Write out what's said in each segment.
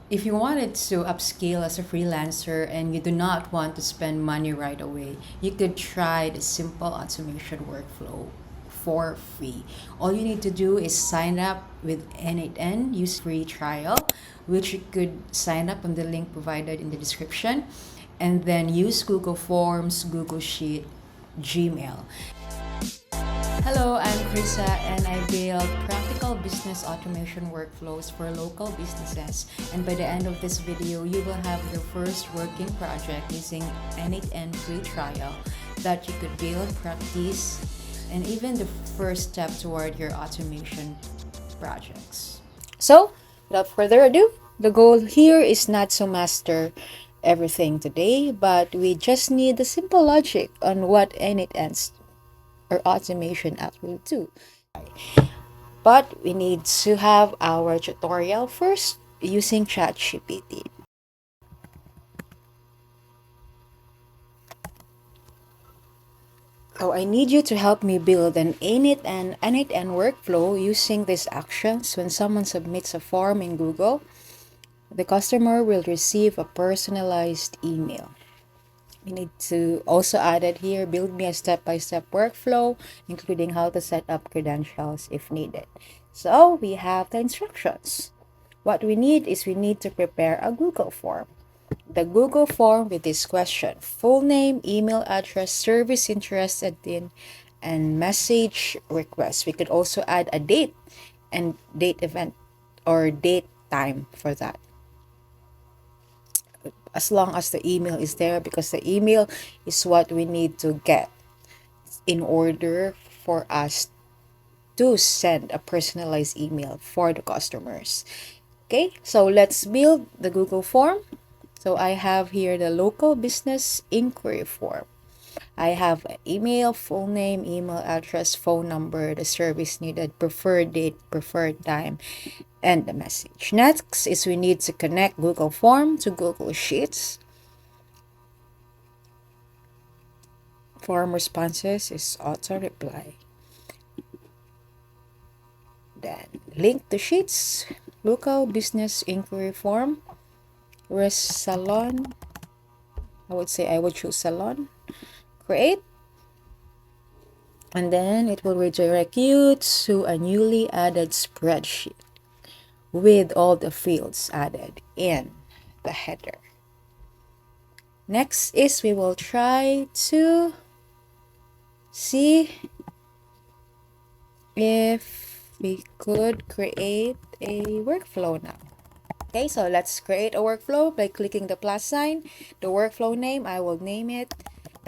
If you wanted to upscale as a freelancer and you do not want to spend money right away, you could try the simple automation workflow for free. All you need to do is sign up with n8n, use free trial, which you could sign up on the link provided in the description, and then use Google Forms, Google Sheet, Gmail. Hello, I'm Krisa and I build practical business automation workflows for local businesses. And by the end of this video, you will have your first working project using n8n free trial that you could build, practice, and even the first step toward your automation projects. So, without further ado, the goal here is not to master everything today, but we just need the simple logic on what n8n or automation app will do. But we need to have our tutorial first using ChatGPT. So I need you to help me build an n8n workflow using these actions. When someone submits a form in Google, the customer will receive a personalized email. We need to also add it here, build me a step-by-step workflow, including how to set up credentials if needed. So we have the instructions. What we need is we need to prepare a Google form. The Google form with this question: full name, email address, service interested in, and message request. We could also add a date and date event or date time for that, as long as the email is there, because the email is what we need to get in order for us to send a personalized email for the customers. Okay, so let's build the Google form. So I have here the local business inquiry form. I have an email, full name, email address, phone number, the service needed, preferred date, preferred time, and the message. Next is we need to connect Google Form to Google Sheets. Form responses is auto reply. Then link to Sheets, local business inquiry form, salon. I would choose salon. Create, and then it will redirect you to a newly added spreadsheet with all the fields added in the header. Next is we will try to see if we could create a workflow now. Okay, so let's create a workflow by clicking the plus sign. The workflow name, I will name it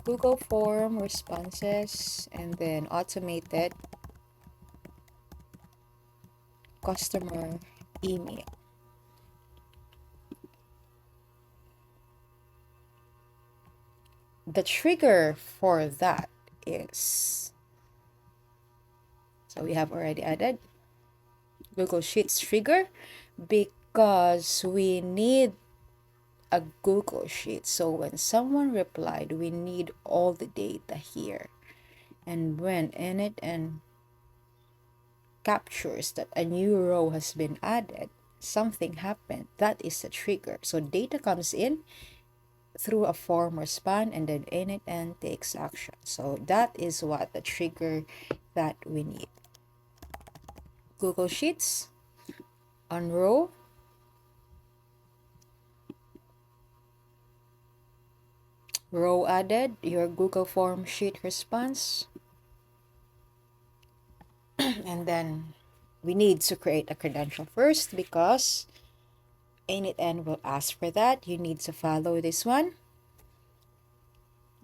Google Form Responses, and then automated customer email. The trigger for that is, so we have already added Google Sheets trigger because we need a Google Sheet. So when someone replied, we need all the data here. And when n8n captures that a new row has been added, something happened. That is the trigger. So data comes in through a form response, and then n8n takes action. So that is what the trigger that we need. Google Sheets on row, added, your Google Form sheet response, and then we need to create a credential first because n8n will ask for that. You need to follow this one.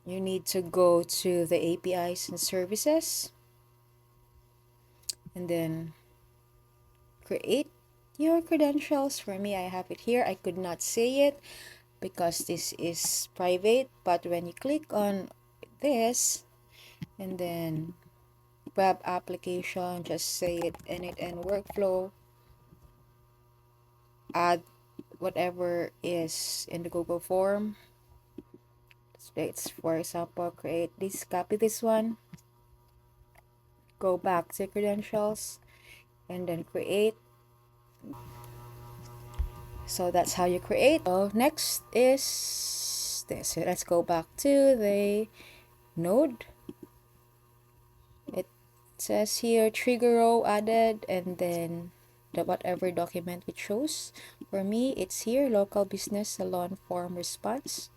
You need to go to the APIs and services, and then create your credentials. For me, I have it here. I could not say it because this is private, but when you click on this and then web application, just say it n8n workflow, add whatever is in the Google form. Let's, for example, create this, copy this one, go back to credentials, and then create. So that's how you create. So next is this. So let's go back to the node. It says here trigger row added, and then the whatever document we chose. For me, it's here local business salon form response.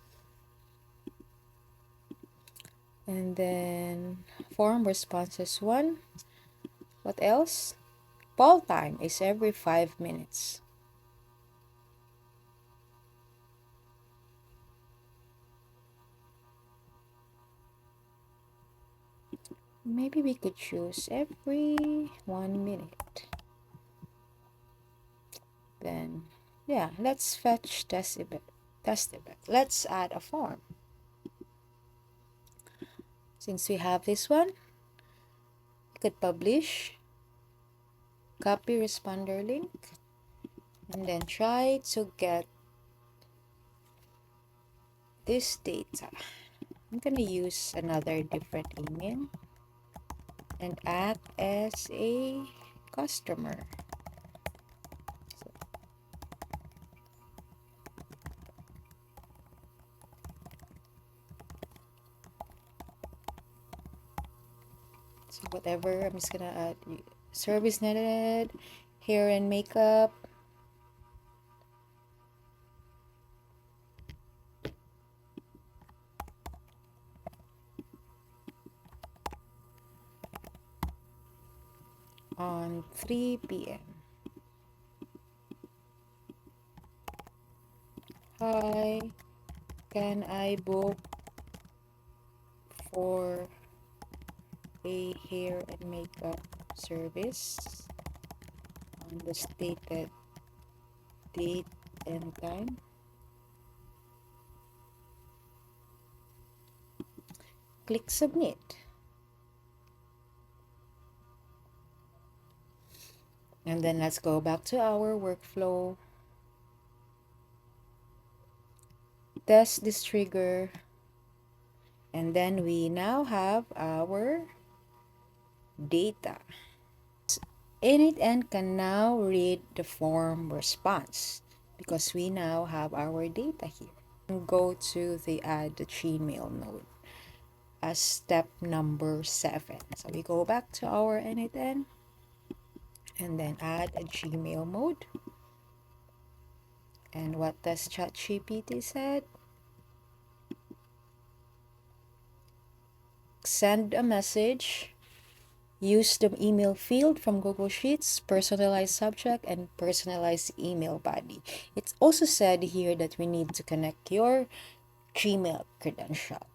And then form responses 1. What else? Poll time is every 5 minutes. Maybe we could choose every 1 minute. Then, yeah, let's fetch test event. Let's add a form. Since we have this one, we could publish, copy responder link, and then try to get this data. I'm gonna use another different email and act as a customer. So whatever, I'm just gonna add service needed, hair and makeup. On 3 p.m. Hi, can I book for a hair and makeup service on the stated date and time? Click submit. And then let's go back to our workflow. Test this trigger. And then we now have our data. n8n can now read the form response because we now have our data here. Go to the add the Gmail node as step number 7. So we go back to our n8n and then add a Gmail mode. And what does ChatGPT said? Send a message. Use the email field from Google Sheets, personalized subject, and personalized email body. It's also said here that we need to connect your Gmail credential.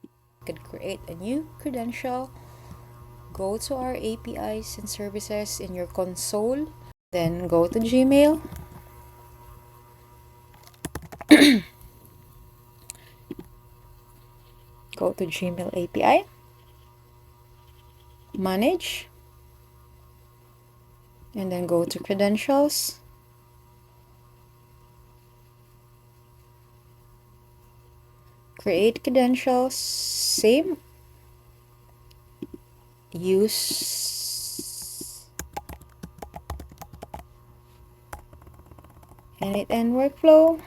You could create a new credential. Go to our APIs and services in your console. Then go to Gmail. Go to Gmail API. Manage. And then go to credentials. Create credentials. Same. Use n8n workflow.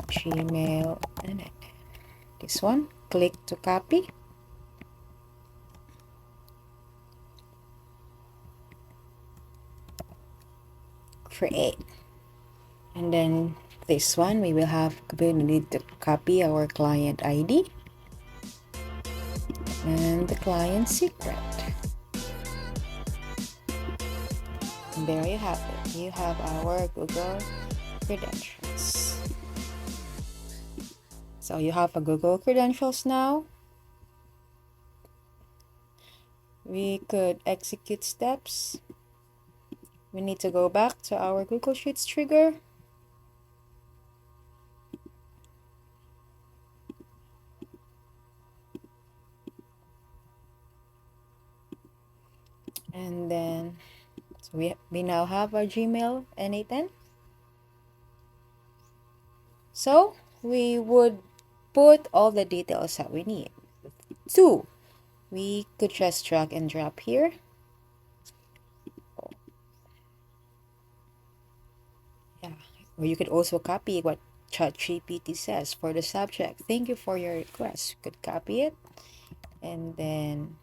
Gmail n8n. This one. Click to copy. Create. And then this one we need to copy our client ID and the client secret. And there you have it. You have our Google credentials. So you have a Google credentials now. We could execute steps. We need to go back to our Google Sheets trigger. And then so we now have our Gmail n8n. So we would put all the details that we need. 2. we could just drag and drop here. Yeah, or you could also copy what ChatGPT says for the subject. Thank you for your request. You could copy it, and then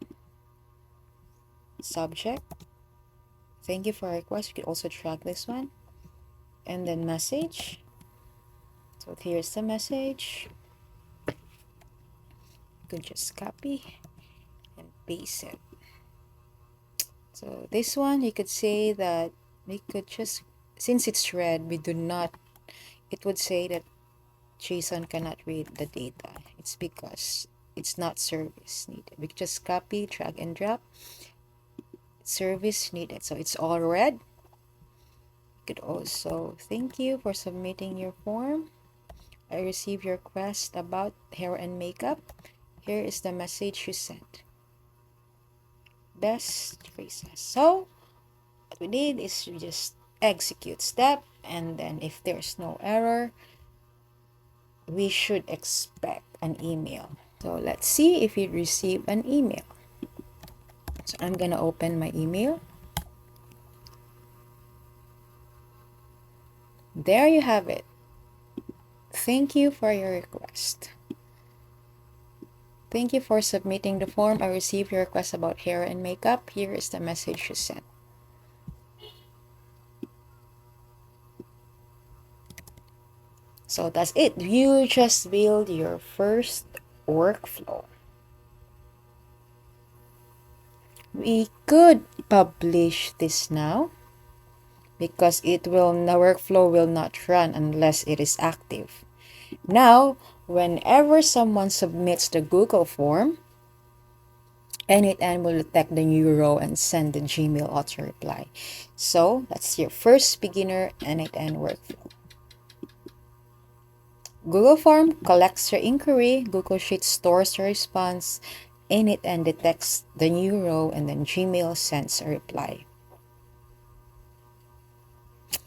subject. Thank you for your request. You could also drag this one, and then message. So here's the message. You could just copy and paste it. So this one, you could say that we could just, since it's red, we do not, it would say that JSON cannot read the data. It's because it's not service needed. We just copy, drag and drop, service needed. So it's all red. You could also, thank you for submitting your form. I received your request about hair and makeup. Here is the message you sent. Best phrases. So what we did is we just execute step, and then if there's no error, we should expect an email. So let's see if we receive an email. So I'm gonna open my email. There you have it. Thank you for your request. Thank you for submitting the form. I received your request about hair and makeup. Here is the message you sent. So that's it. You just build your first workflow. We could publish this now because the workflow will not run unless it is active. Now, whenever someone submits the Google form, n8n will detect the new row and send the Gmail auto reply. So that's your first beginner n8n workflow. Google form collects your inquiry, Google Sheets stores the response, n8n detects the new row, and then Gmail sends a reply.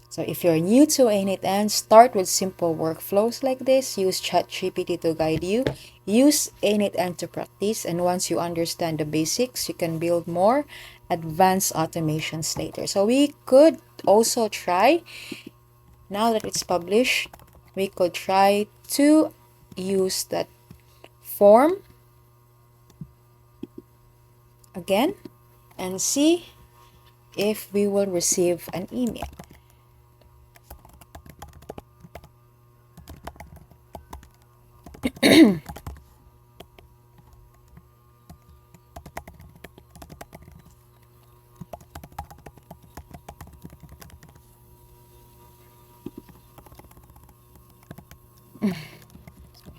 So if you're new to n8n, start with simple workflows like this. Use ChatGPT to guide you. Use n8n to practice. And once you understand the basics, you can build more advanced automations later. So we could also try, now that it's published, we could try to use that form again and see if we will receive an email.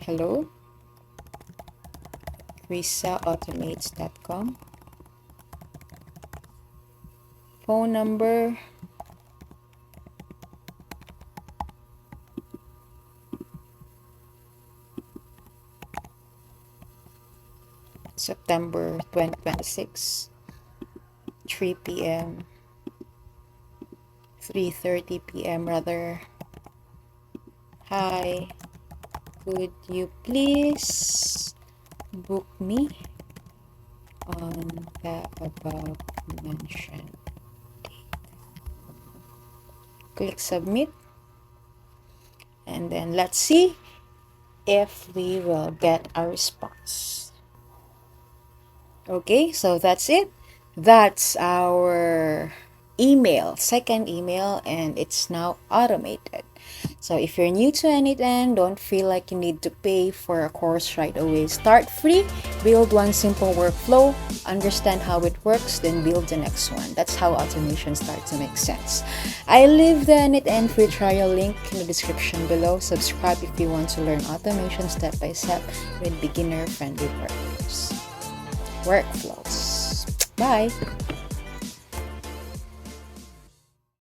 Hello, risaautomates.com. Phone number September 2026, 3 p.m. 3:30 p.m. rather. Hi, could you please book me on the above mentioned date? Click submit, and then let's see if we will get a response. Okay, so that's it. That's our second email, and it's now automated. So if you're new to n8n, don't feel like you need to pay for a course right away. Start free, build one simple workflow, understand how it works, then build the next one. That's how automation starts to make sense. I leave the n8n free trial link in the description below. Subscribe if you want to learn automation step by step with beginner-friendly workflows. Bye!